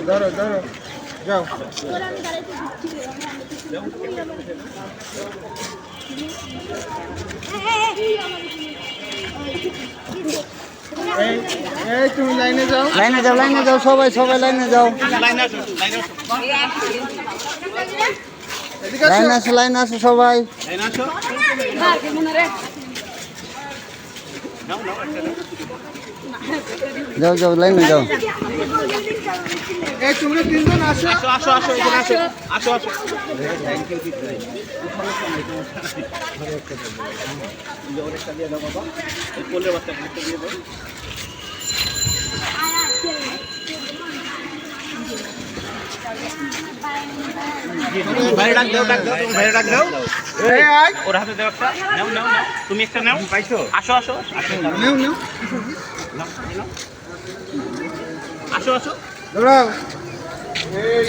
ধরো ধরো যাও। এই তুমি লাইনে যাও, লাইনে যাও, লাইনে যাও, সবাই সবাই লাইনে যাও। এদিকে লাইন আসো। আসো, লাইন আসো সবাই। যাও যাও, লাইনে যাও। এই তোমরা তিনজন আসো। ভাইরে ডাক দাও, ভাইরে ডাক দাও। এই আয়, ওর হাতে দাও একটা। নাও নাও নাও, তুমি একটা নাও। পাইছো? আসো আসো নেও নেও, আসো আসো। ধরো। এই